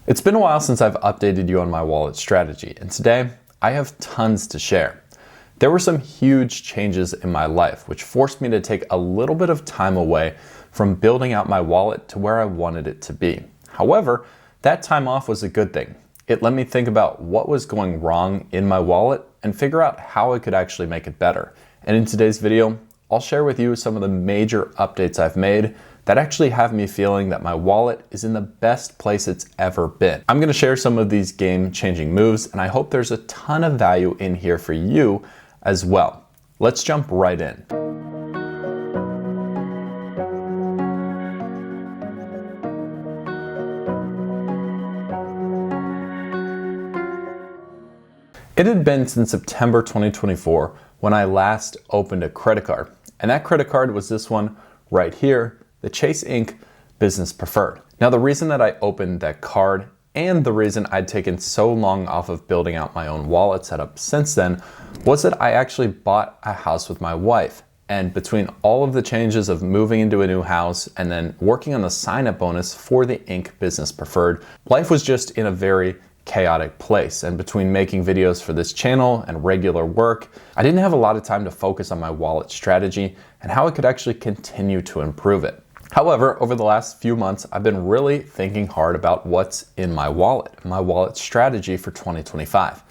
It's been a while since I've updated you on my wallet strategy, and today I have tons to share. There were some huge changes in my life which forced me to take a little bit of time away from building out my wallet to where I wanted it to be. However, that time off was a good thing. It let me think about what was going wrong in my wallet and figure out how I could actually make it better. And in today's video, I'll share with you some of the major updates I've made that actually have me feeling that my wallet is in the best place it's ever been. I'm gonna share some of these game-changing moves, and I hope there's a ton of value in here for you as well. Let's jump right in. It had been since September 2024 when I last opened a credit card, and that credit card was this one right here, the Chase Inc. Business Preferred. Now, the reason that I opened that card and the reason I'd taken so long off of building out my own wallet setup since then was that I actually bought a house with my wife. And between all of the changes of moving into a new house and then working on the sign-up bonus for the Inc. Business Preferred, life was just in a very chaotic place. And between making videos for this channel and regular work, I didn't have a lot of time to focus on my wallet strategy and how I could actually continue to improve it. However, over the last few months, I've been really thinking hard about what's in my wallet strategy for 2025.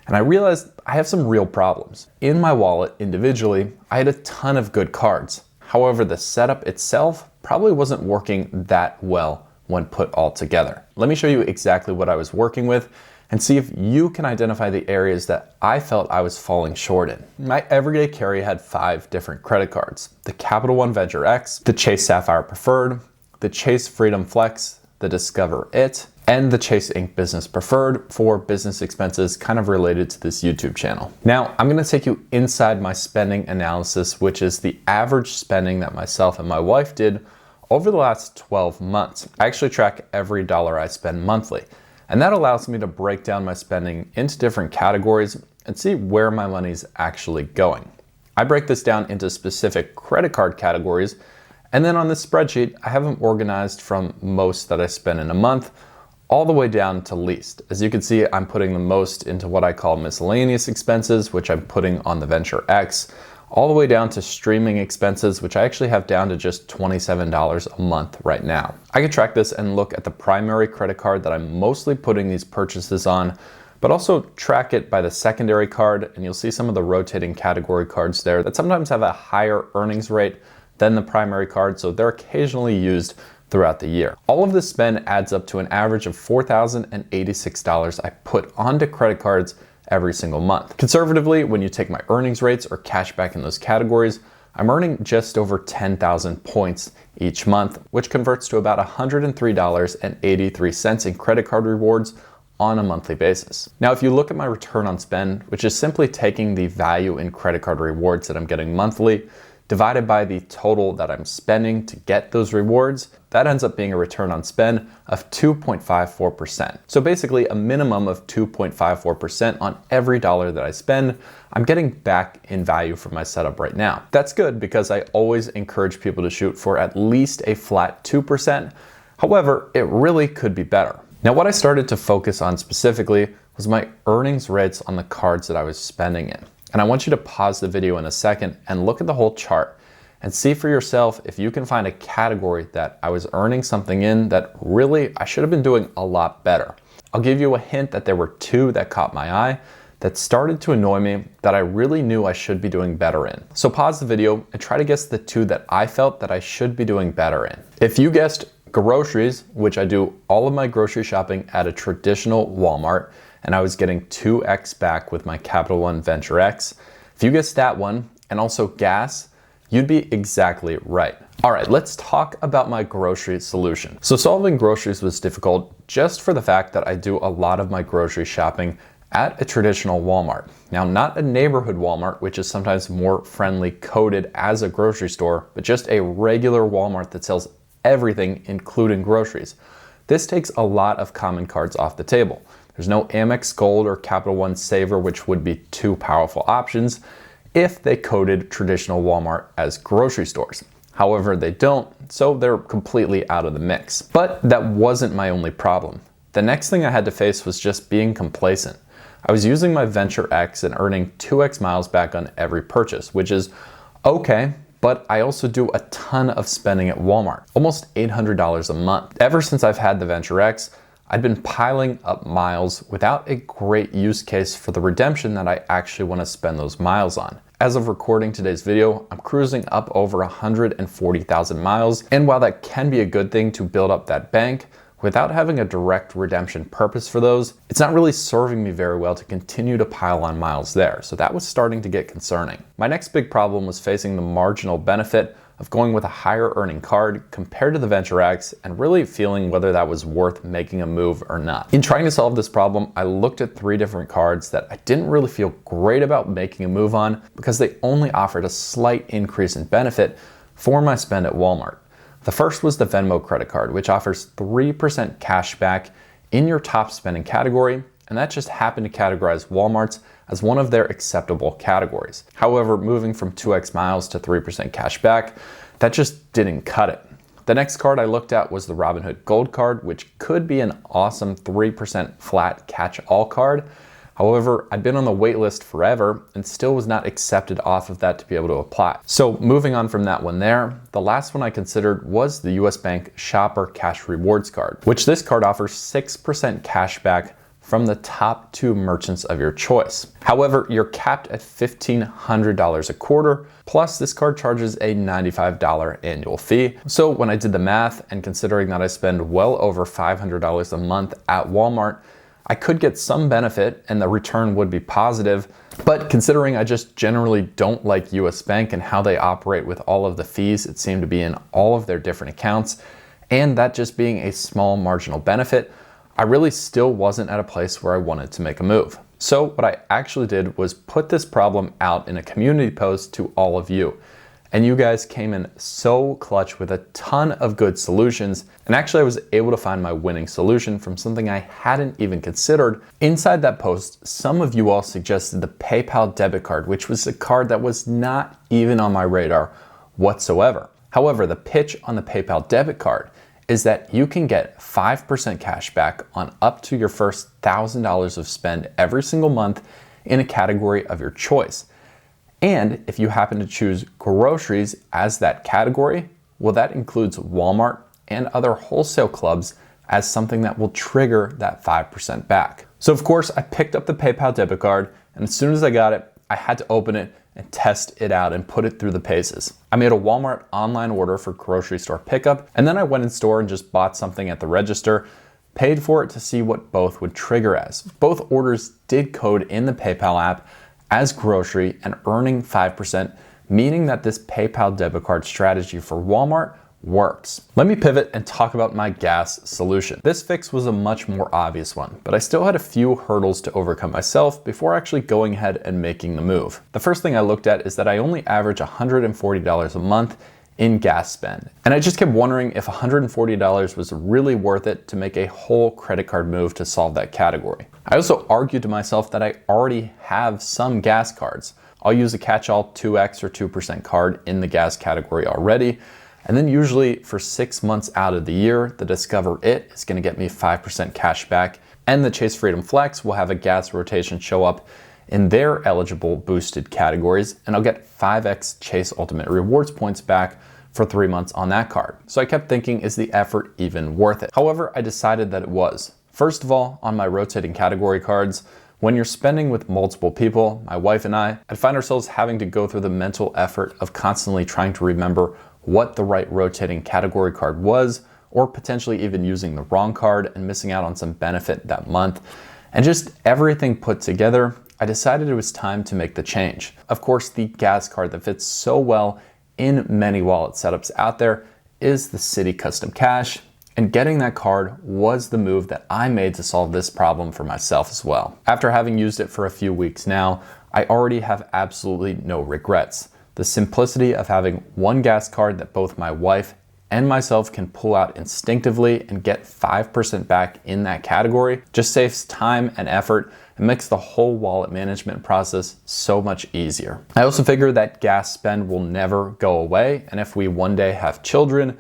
And I realized I have some real problems. In my wallet individually, I had a ton of good cards. However, the setup itself probably wasn't working that well when put all together. Let me show you exactly what I was working with and see if you can identify the areas that I felt I was falling short in. My everyday carry had 5 different credit cards: the Capital One Venture X, the Chase Sapphire Preferred, the Chase Freedom Flex, the Discover It, and the Chase Inc. Business Preferred for business expenses kind of related to this YouTube channel. Now, I'm gonna take you inside my spending analysis, which is the average spending that myself and my wife did over the last 12 months. I actually track every dollar I spend monthly, and that allows me to break down my spending into different categories and see where my money's actually going. I break this down into specific credit card categories, and then on this spreadsheet, I have them organized from most that I spend in a month all the way down to least. As you can see, I'm putting the most into what I call miscellaneous expenses, which I'm putting on the Venture X, all the way down to streaming expenses, which I actually have down to just $27 a month right now. I can track this and look at the primary credit card that I'm mostly putting these purchases on, but also track it by the secondary card, and you'll see some of the rotating category cards there that sometimes have a higher earnings rate than the primary card, so they're occasionally used throughout the year. All of this spend adds up to an average of $4,086 I put onto credit cards every single month. Conservatively, when you take my earnings rates or cash back in those categories, I'm earning just over 10,000 points each month, which converts to about $103.83 in credit card rewards on a monthly basis. Now, if you look at my return on spend, which is simply taking the value in credit card rewards that I'm getting monthly, divided by the total that I'm spending to get those rewards, that ends up being a return on spend of 2.54%. So basically a minimum of 2.54% on every dollar that I spend, I'm getting back in value from my setup right now. That's good because I always encourage people to shoot for at least a flat 2%. However, it really could be better. Now, what I started to focus on specifically was my earnings rates on the cards that I was spending in. And I want you to pause the video in a second and look at the whole chart and see for yourself if you can find a category that I was earning something in that really I should have been doing a lot better. I'll give you a hint that there were 2 that caught my eye that started to annoy me that I really knew I should be doing better in. So pause the video and try to guess the 2 that I felt that I should be doing better in. If you guessed groceries, which I do all of my grocery shopping at a traditional Walmart, and I was getting 2x back with my Capital One Venture X. If you guessed that one, and also gas, you'd be exactly right. All right, let's talk about my grocery solution. So solving groceries was difficult just for the fact that I do a lot of my grocery shopping at a traditional Walmart. Now, not a neighborhood Walmart, which is sometimes more friendly coded as a grocery store, but just a regular Walmart that sells everything, including groceries. This takes a lot of common cards off the table. There's no Amex Gold or Capital One Saver, which would be 2 powerful options if they coded traditional Walmart as grocery stores. However, they don't, so they're completely out of the mix. But that wasn't my only problem. The next thing I had to face was just being complacent. I was using my Venture X and earning 2x miles back on every purchase, which is okay, but I also do a ton of spending at Walmart, almost $800 a month. Ever since I've had the Venture X, I've been piling up miles without a great use case for the redemption that I actually want to spend those miles on. As of recording today's video, I'm cruising up over 140,000 miles, and while that can be a good thing to build up that bank, without having a direct redemption purpose for those, it's not really serving me very well to continue to pile on miles there, so that was starting to get concerning. My next big problem was facing the marginal benefit of going with a higher earning card compared to the Venture X and really feeling whether that was worth making a move or not. In trying to solve this problem, I looked at 3 different cards that I didn't really feel great about making a move on because they only offered a slight increase in benefit for my spend at Walmart. The first was the Venmo credit card, which offers 3% cash back in your top spending category, and that just happened to categorize Walmart's as one of their acceptable categories. However, moving from 2x miles to 3% cash back, that just didn't cut it. The next card I looked at was the Robinhood Gold card, which could be an awesome 3% flat catch-all card. However, I'd been on the wait list forever and still was not accepted off of that to be able to apply. So moving on from that one there, the last one I considered was the US Bank Shopper Cash Rewards card, which this card offers 6% cash back from the top 2 merchants of your choice. However, you're capped at $1,500 a quarter, plus this card charges a $95 annual fee. So when I did the math, and considering that I spend well over $500 a month at Walmart, I could get some benefit and the return would be positive, but considering I just generally don't like US Bank and how they operate with all of the fees it seemed to be in all of their different accounts, and that just being a small marginal benefit, I really still wasn't at a place where I wanted to make a move. So what I actually did was put this problem out in a community post to all of you. And you guys came in so clutch with a ton of good solutions. And actually I was able to find my winning solution from something I hadn't even considered. Inside that post, some of you all suggested the PayPal debit card, which was a card that was not even on my radar whatsoever. However, the pitch on the PayPal debit card is that you can get 5% cash back on up to your first $1,000 of spend every single month in a category of your choice. And if you happen to choose groceries as that category, well, that includes Walmart and other wholesale clubs as something that will trigger that 5% back. So of course, I picked up the PayPal debit card, and as soon as I got it, I had to open it and test it out and put it through the paces. I made a Walmart online order for grocery store pickup, and then I went in store and just bought something at the register, paid for it to see what both would trigger as. Both orders did code in the PayPal app as grocery and earning 5%, meaning that this PayPal debit card strategy for Walmart works. Let me pivot and talk about my gas solution. This fix was a much more obvious one, but I still had a few hurdles to overcome myself before actually going ahead and making the move. The first thing I looked at is that I only average $140 a month in gas spend. And I just kept wondering if $140 was really worth it to make a whole credit card move to solve that category. I also argued to myself that I already have some gas cards. I'll use a catch-all 2x or 2% card in the gas category already. And then usually for 6 months out of the year, the Discover It is gonna get me 5% cash back, and the Chase Freedom Flex will have a gas rotation show up in their eligible boosted categories, and I'll get 5x Chase Ultimate Rewards points back for 3 months on that card. So I kept thinking, is the effort even worth it? However, I decided that it was. First of all, on my rotating category cards, when you're spending with multiple people, my wife and I'd find ourselves having to go through the mental effort of constantly trying to remember what the right rotating category card was, or potentially even using the wrong card and missing out on some benefit that month. And just everything put together, I decided it was time to make the change. Of course, the gas card that fits so well in many wallet setups out there is the Citi Custom Cash, and getting that card was the move that I made to solve this problem for myself as well. After having used it for a few weeks now, I already have absolutely no regrets. The simplicity of having one gas card that both my wife and myself can pull out instinctively and get 5% back in that category just saves time and effort and makes the whole wallet management process so much easier. I also figure that gas spend will never go away, and if we one day have children,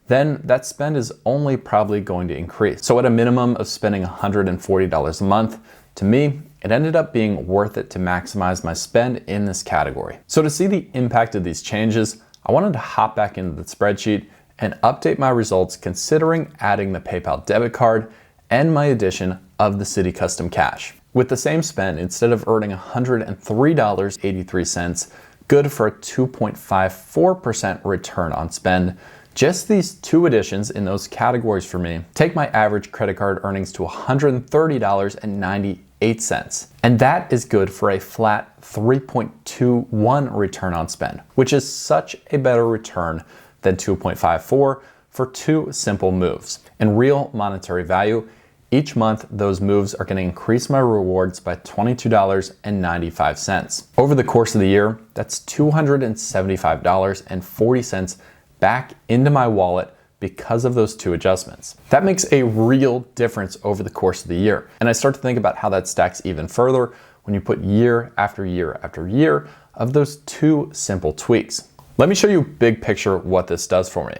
then that spend is only probably going to increase. So at a minimum of spending $140 a month, to me, it ended up being worth it to maximize my spend in this category. So to see the impact of these changes, I wanted to hop back into the spreadsheet and update my results considering adding the PayPal debit card and my addition of the Citi Custom Cash. With the same spend, instead of earning $103.83, good for a 2.54% return on spend, just these two additions in those categories for me take my average credit card earnings to $130.98. And that is good for a flat 3.21 return on spend, which is such a better return than 2.54 for two simple moves. In real monetary value, each month those moves are going to increase my rewards by $22.95. Over the course of the year, that's $275.40 back into my wallet because of those two adjustments. That makes a real difference over the course of the year. And I start to think about how that stacks even further when you put year after year after year of those two simple tweaks. Let me show you big picture what this does for me.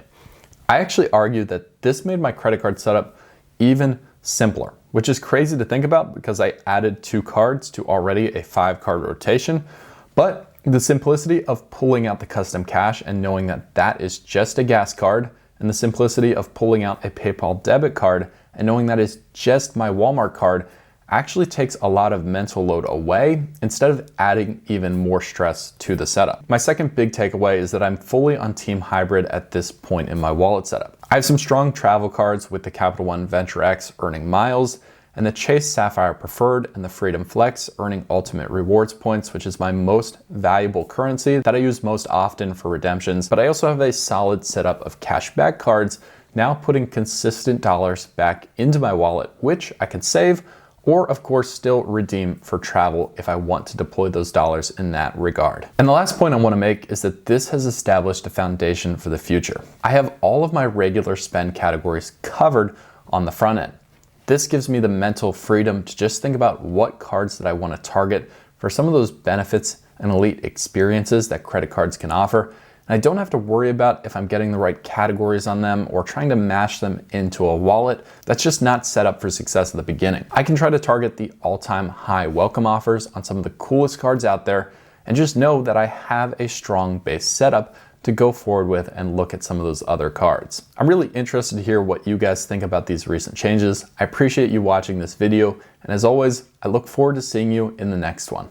I actually argue that this made my credit card setup even simpler, which is crazy to think about because I added 2 cards to already a 5-card rotation. But the simplicity of pulling out the custom cash and knowing that that is just a gas card, and the simplicity of pulling out a PayPal debit card and knowing that is just my Walmart card actually takes a lot of mental load away instead of adding even more stress to the setup. My second big takeaway is that I'm fully on Team Hybrid at this point in my wallet setup. I have some strong travel cards with the Capital One Venture X earning miles, and the Chase Sapphire Preferred and the Freedom Flex earning ultimate rewards points, which is my most valuable currency that I use most often for redemptions. But I also have a solid setup of cashback cards, now putting consistent dollars back into my wallet, which I can save or of course still redeem for travel if I want to deploy those dollars in that regard. And the last point I want to make is that this has established a foundation for the future. I have all of my regular spend categories covered on the front end. This gives me the mental freedom to just think about what cards that I want to target for some of those benefits and elite experiences that credit cards can offer. And I don't have to worry about if I'm getting the right categories on them or trying to mash them into a wallet that's just not set up for success at the beginning. I can try to target the all-time high welcome offers on some of the coolest cards out there and just know that I have a strong base setup to go forward with and look at some of those other cards. I'm really interested to hear what you guys think about these recent changes. I appreciate you watching this video, and as always, I look forward to seeing you in the next one.